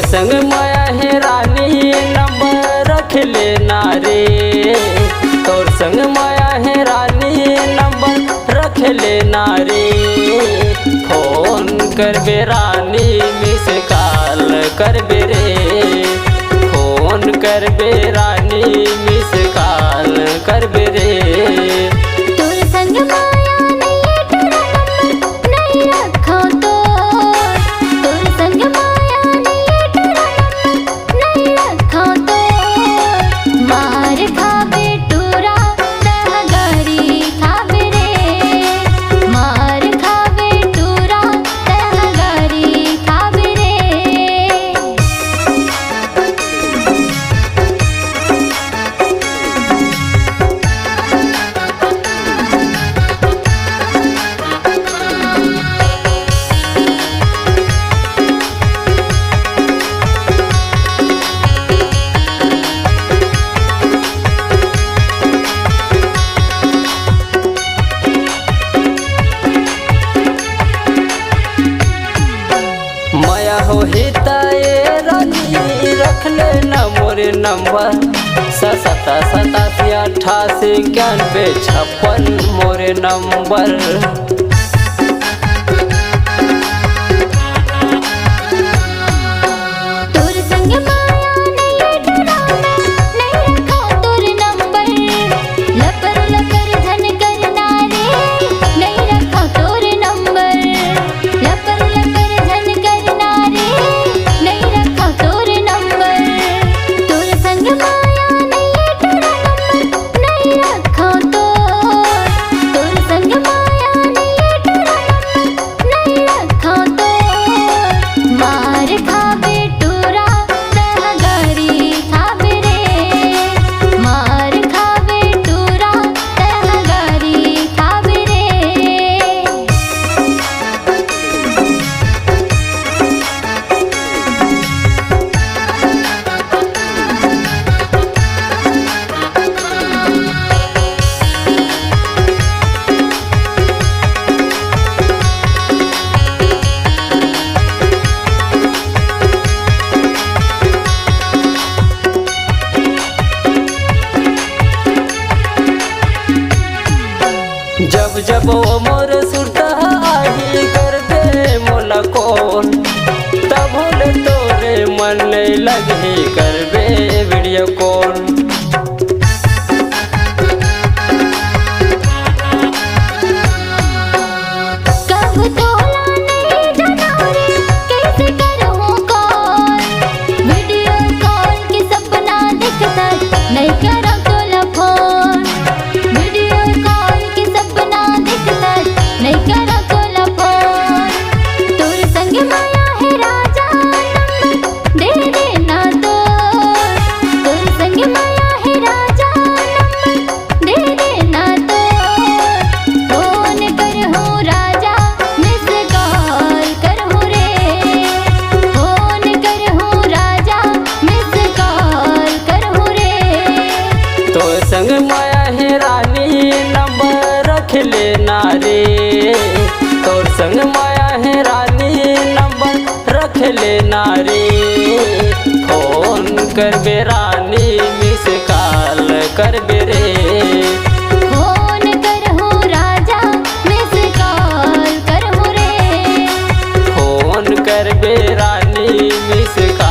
संग माया है रानी नंबर रख लेना रे। तोर संग माया है रानी नंबर रख लेना रे। फोन करबे रानी मिस कॉल करबे रे। फोन करबे रानी मिस कॉल करबे रे। तोर संग माया नहीं तेरा नंबर नहीं रखा तो। तोर संग माया नहीं तेरा नंबर नहीं रखा तो। मार खाबे टूरा तहगारी खाबे रे। मार खाबे टूरा तहगारी खाबे रे। माया हो हिताए रानी रख लेना मोरे नंबर। 87 88 96 मोरे नंबर। तोर संग माया नहीं तेरा नहीं रखा तोर नंबर। लपर लपर धन करना रे नहीं रखा तोर नंबर। लपर लपर धन करना रे नहीं रखा तोर नंबर। तोर संग माया नहीं तेरा नंबर नहीं रखा तो। तोर संग माया नहीं तेरा नंबर नहीं रखा तो। मार खाबे टूरा तहगारी खाबे रे। मार खाबे टूरा तहगारी खाबे रे। जब जब वो मोर सुरता आही कर दे मोला कॉल। तब होले तोरे मन नहीं लगे करबे वीडियो कॉल। कब तोला नहीं जाना रे कैसे करूँ कॉल। वीडियो कॉल की सपना दिखता नहीं करा तोला फोन। वीडियो कॉल की सपना दिखता नहीं करा तोला फोन। तोर संग माया है राजा नंबर दे देना तो। तोर संग माया है राजा नंबर दे देना तो। फोन कर हूँ राजा मिस कॉल कर हूँ रे। फोन कर हूँ राजा मिस कॉल कर हूँ रे। तो संग माया है रानी नंबर रख लेना रे। तोर संग माया है रानी नंबर रख लेना रे। फोन करबे रानी मिस कॉल करबे रे। फोन कर हूँ राजा मिस कॉल कर हूँ रे। फोन करबे रानी मिस कॉल